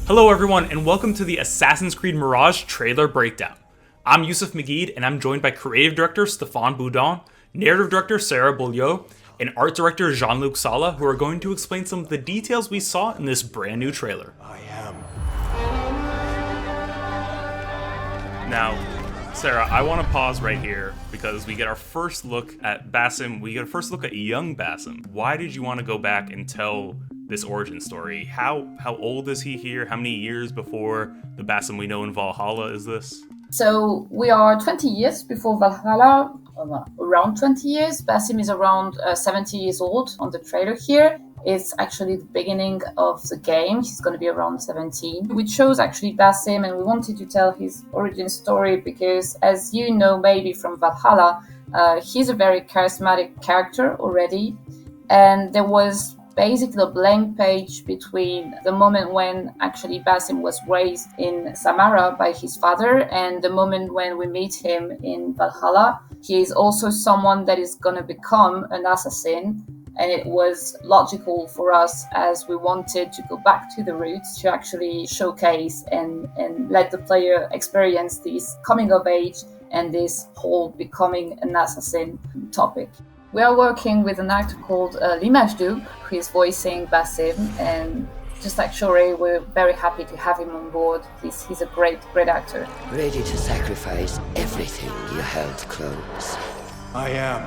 Hello everyone, and welcome to the Assassin's Creed Mirage trailer breakdown. I'm Yusuf Magid, and I'm joined by creative director Stéphane Boudon, narrative director Sarah Beaulieu, and art director Jean-Luc Sala, who are going to explain some of the details we saw in this brand new trailer. I am. Now, Sarah, I want to pause right here because we get our first look at Basim. We get a first look at young Basim. Why did you want to go back and tell this origin story? How old is he here? How many years before the Basim we know in Valhalla is this? So we are 20 years before Valhalla, around 20 years. Basim is around 70 years old on the trailer here. It's actually the beginning of the game. He's going to be around 17. We chose actually Basim, and we wanted to tell his origin story because, as you know maybe from Valhalla, he's a very charismatic character already. And there was basically a blank page between the moment when actually Basim was raised in Samara by his father and the moment when we meet him in Valhalla. He is also someone that is going to become an assassin, and it was logical for us as we wanted to go back to the roots to actually showcase and let the player experience this coming of age and this whole becoming an assassin topic. We are working with an actor called Mirage, who is voicing Basim, and just like Shore, we're very happy to have him on board. He's a great actor. Ready to sacrifice everything you held close. I am.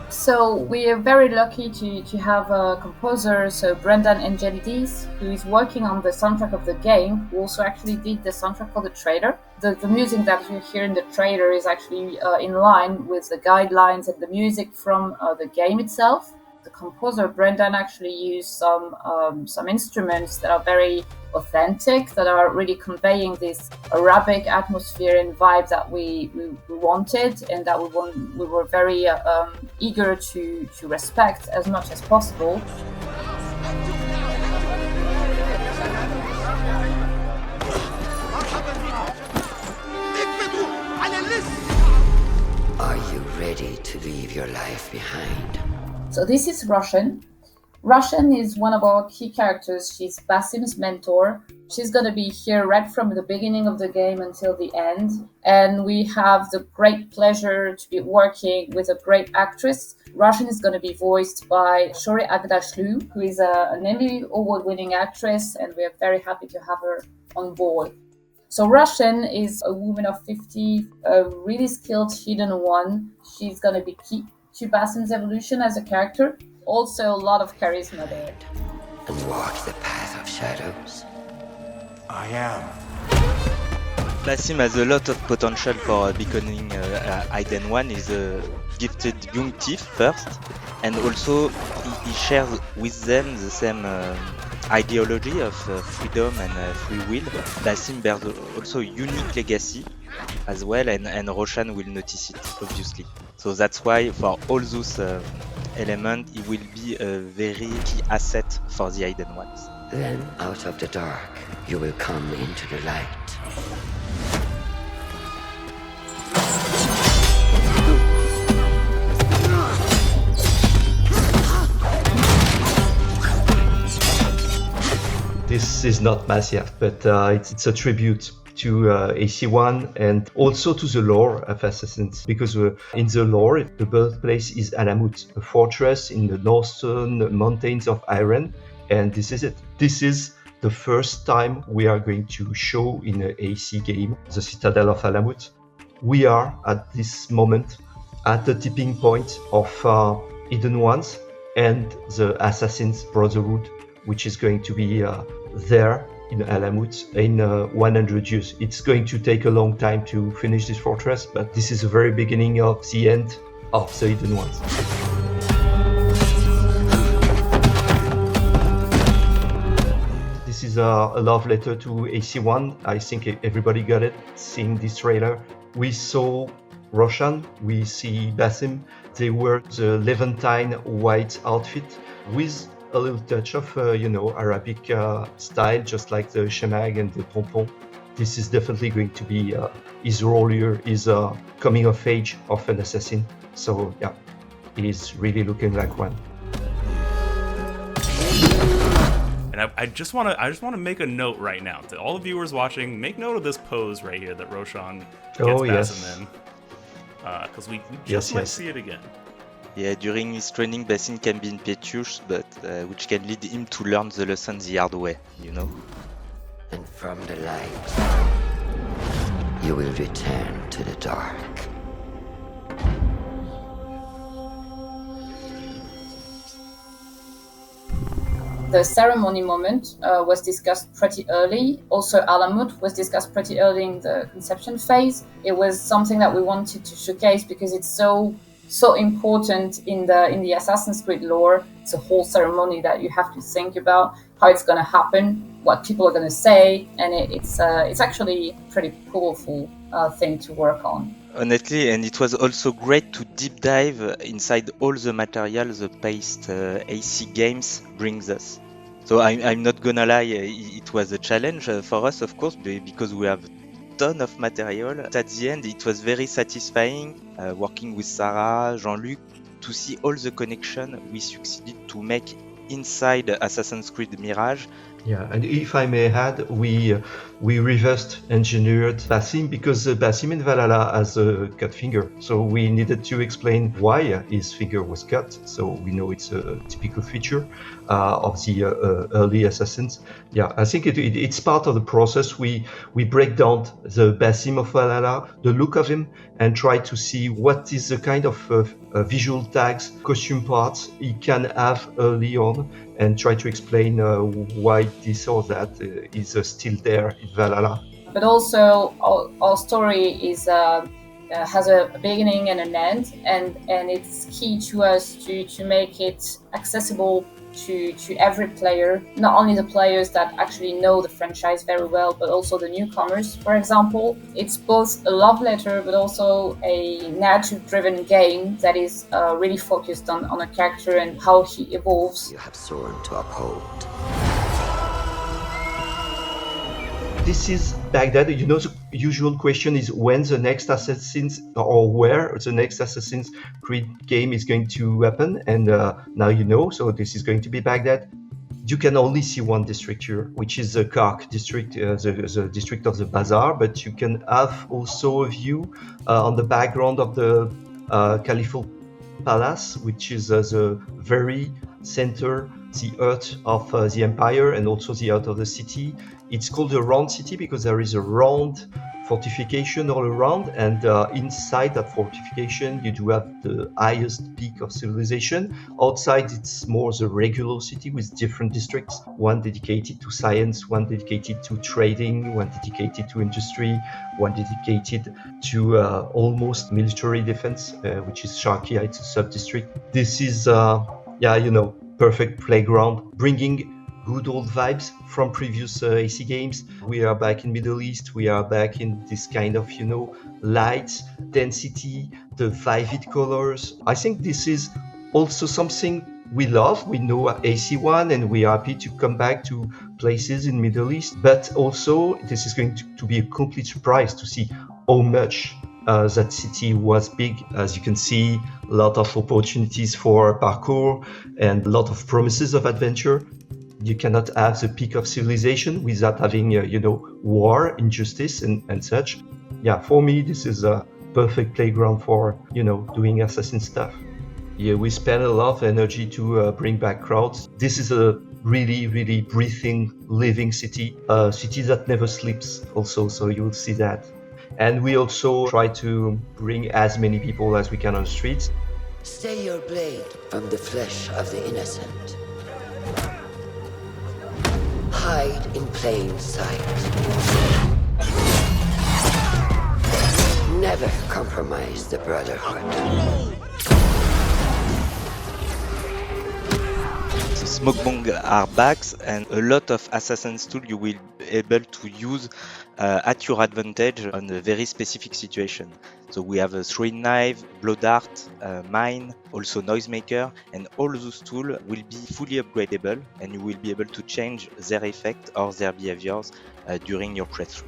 So we are very lucky to have a composer, so Brendan Angelidis, who is working on the soundtrack of the game, who also actually did the soundtrack for the trailer. The music that you hear in the trailer is actually in line with the guidelines and the music from the game itself. The composer Brendan actually used some instruments that are very authentic, that are really conveying this Arabic atmosphere and vibe that we wanted, and that we were very eager to respect as much as possible. Are you ready to leave your life behind? So this is Roshan. Roshan is one of our key characters. She's Basim's mentor. She's going to be here right from the beginning of the game until the end. And we have the great pleasure to be working with a great actress. Roshan is going to be voiced by Shore Agdashlu, who is an Emmy Award-winning actress, and we are very happy to have her on board. So Roshan is a woman of 50, a really skilled hidden one. She's going to be key to Basim's evolution as a character. Also a lot of charisma there. And walk the path of shadows. I am. Basim has a lot of potential for becoming Aiden 1. He's a gifted young thief first, and also he shares with them the same ideology of freedom and free will. Basim bears also a unique legacy as well, and Roshan will notice it, obviously. So that's why for all those elements, he will be a very key asset for the Aiden ones. Then out of the dark, you will come into the light. This is not massive, but it's a tribute to AC1 and also to the lore of Assassins, because in the lore, the birthplace is Alamut, a fortress in the northern mountains of Iran, and this is it. This is the first time we are going to show in an AC game the Citadel of Alamut. We are at this moment at the tipping point of Hidden Ones and the Assassin's Brotherhood, which is going to be there in Alamut in 100 years. It's going to take a long time to finish this fortress, but this is the very beginning of the end of the Hidden Ones. This is a love letter to AC1. I think everybody got it seeing this trailer. We saw Roshan, we see Basim. They wear the Levantine white outfit with a little touch of, Arabic style, just like the shemag and the pompon. This is definitely going to be his role here, his coming of age of an assassin. So yeah, he is really looking like one. And I just want to make a note right now to all the viewers watching. Make note of this pose right here that Roshan gets Basim in, because we just might see it again. Yeah, during his training, Basim can be impetuous, but which can lead him to learn the lesson the hard way, you know. And from the light, you will return to the dark. The ceremony moment was discussed pretty early. Also, Alamut was discussed pretty early in the conception phase. It was something that we wanted to showcase because it's so important in the Assassin's Creed lore. It's a whole ceremony that you have to think about how it's going to happen, what people are going to say, and it's actually a pretty powerful thing to work on. Honestly, and it was also great to deep dive inside all the material the past AC games brings us. So I'm not gonna lie, it was a challenge for us, of course, because we have a ton of material. At the end, it was very satisfying working with Sarah, Jean-Luc, to see all the connection we succeeded to make inside Assassin's Creed Mirage. Yeah, and if I may add, we reversed engineered Basim because Basim in Valhalla has a cut finger, so we needed to explain why his finger was cut. So we know it's a typical feature of the early assassins. Yeah, I think it's part of the process. We break down the Basim of Valhalla, the look of him, and try to see what is the kind of visual tags, costume parts he can have early on, and try to explain why this or that is still there in Valhalla. But also, our story is has a beginning and an end, and it's key to us to make it accessible to every player, not only the players that actually know the franchise very well, but also the newcomers. For example, it's both a love letter, but also a narrative-driven game that is really focused on a character and how he evolves. You have sworn to uphold. This is Baghdad. You know, the usual question is when the next Assassin's or where the next Assassin's Creed game is going to happen. And now you know, so this is going to be Baghdad. You can only see one district here, which is the Kark district, the district of the Bazaar. But you can have also a view on the background of the Caliphal Palace, which is the very center, the heart of the empire and also the heart of the city. It's called a round city because there is a round fortification all around, and inside that fortification you do have the highest peak of civilization. Outside it's more the regular city with different districts, one dedicated to science, one dedicated to trading, one dedicated to industry, one dedicated to almost military defense, which is Sharkia. It's a sub-district. This is perfect playground, bringing good old vibes from previous AC games. We are back in Middle East. We are back in this kind of, light, density, the vivid colors. I think this is also something we love. We know AC1 and we are happy to come back to places in Middle East. But also this is going to be a complete surprise to see how much that city was big. As you can see, a lot of opportunities for parkour and a lot of promises of adventure. You cannot have the peak of civilization without having, war, injustice, and such. Yeah, for me, this is a perfect playground for, doing assassin stuff. Yeah, we spend a lot of energy to bring back crowds. This is a really, really breathing, living city, a city that never sleeps also, so you will see that. And we also try to bring as many people as we can on the streets. Stay your blade from the flesh of the innocent. Hide in plain sight. Never compromise the Brotherhood. The smoke bomb are back, and a lot of assassin's tools you will be able to use at your advantage on a very specific situation. So we have a throwing knife, blow dart, mine, also noisemaker, and all those tools will be fully upgradable, and you will be able to change their effect or their behaviors during your playthrough.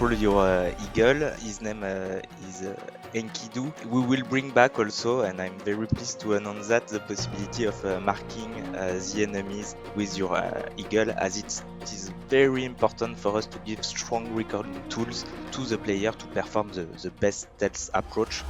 control your eagle. His name is Enkidu. We will bring back also, and I'm very pleased to announce that, the possibility of marking the enemies with your eagle, as it is very important for us to give strong recording tools to the player to perform the best stealth approach.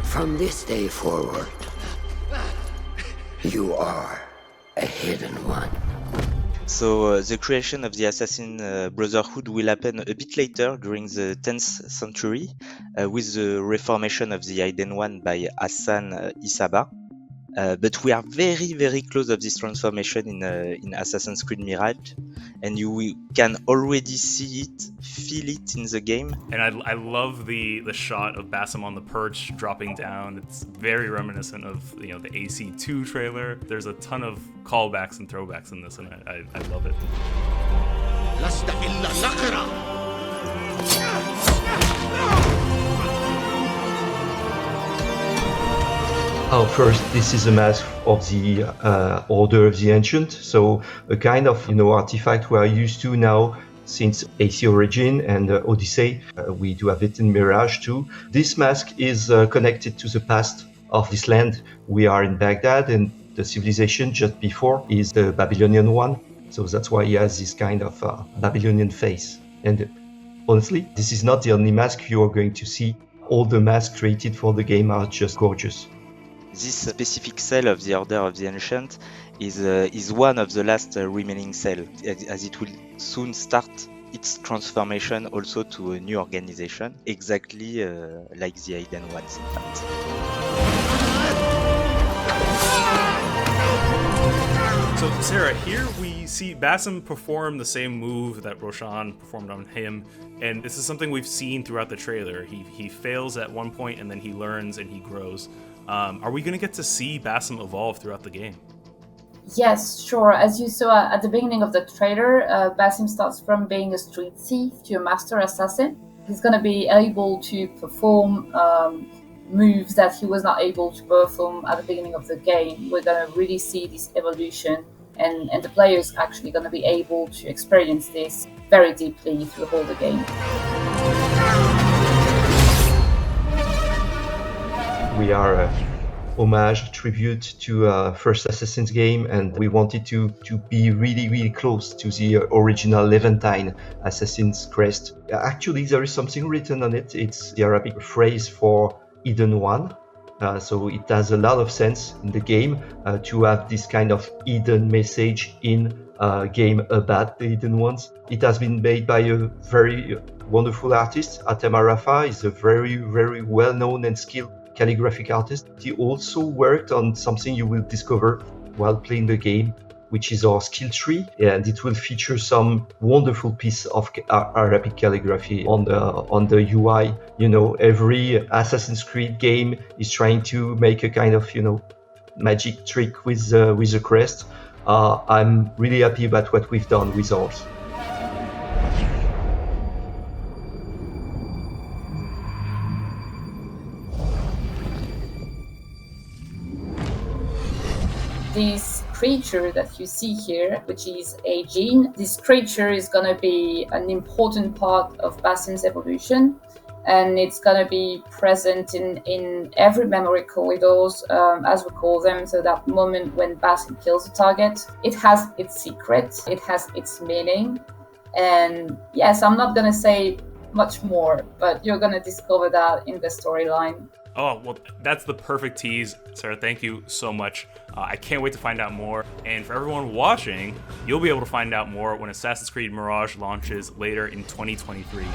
From this day forward, you are a hidden one. So the creation of the Assassin Brotherhood will happen a bit later, during the 10th century, with the reformation of the Hidden One by Hassan Isaba. But we are very, very close of this transformation in Assassin's Creed Mirage, and you can already see it, feel it in the game. And I love the shot of Basim on the perch dropping down. It's very reminiscent of the AC2 trailer. There's a ton of callbacks and throwbacks in this, and I love it. First, this is a mask of the Order of the Ancient, so a kind of artifact we are used to now since AC Origin and Odyssey. We do have it in Mirage too. This mask is connected to the past of this land. We are in Baghdad, and the civilization just before is the Babylonian one, so that's why he has this kind of Babylonian face. And honestly, this is not the only mask you are going to see. All the masks created for the game are just gorgeous. This specific cell of the Order of the Ancient is one of the last remaining cells, as it will soon start its transformation also to a new organization, exactly like the Hidden Ones, in fact. So Sarah, here we see Basim perform the same move that Roshan performed on him, and this is something we've seen throughout the trailer. He fails at one point, and then he learns and he grows. Are we going to get to see Basim evolve throughout the game? Yes, sure. As you saw at the beginning of the trailer, Basim starts from being a street thief to a master assassin. He's going to be able to perform moves that he was not able to perform at the beginning of the game. We're going to really see this evolution, and the player is actually going to be able to experience this very deeply through the whole game. We are a homage, tribute to first Assassin's game, and we wanted to be really, really close to the original Levantine Assassin's crest. Actually, there is something written on it. It's the Arabic phrase for Hidden One. So it has a lot of sense in the game to have this kind of hidden message in a game about the Hidden Ones. It has been made by a very wonderful artist. Atem Arafa is a very, very well-known and skilled calligraphic artist. He also worked on something you will discover while playing the game, which is our skill tree, and it will feature some wonderful piece of Arabic calligraphy on the UI. Every Assassin's Creed game is trying to make a kind of magic trick with the crest. I'm really happy about what we've done with ours. This creature that you see here, which is a gene, this creature is going to be an important part of Basim's evolution, and it's going to be present in every memory corridors, as we call them. So that moment when Basim kills a target, it has its secret, it has its meaning. And yes, I'm not going to say much more, but you're going to discover that in the storyline. Oh, well, that's the perfect tease. Sarah, thank you so much. I can't wait to find out more. And for everyone watching, you'll be able to find out more when Assassin's Creed Mirage launches later in 2023.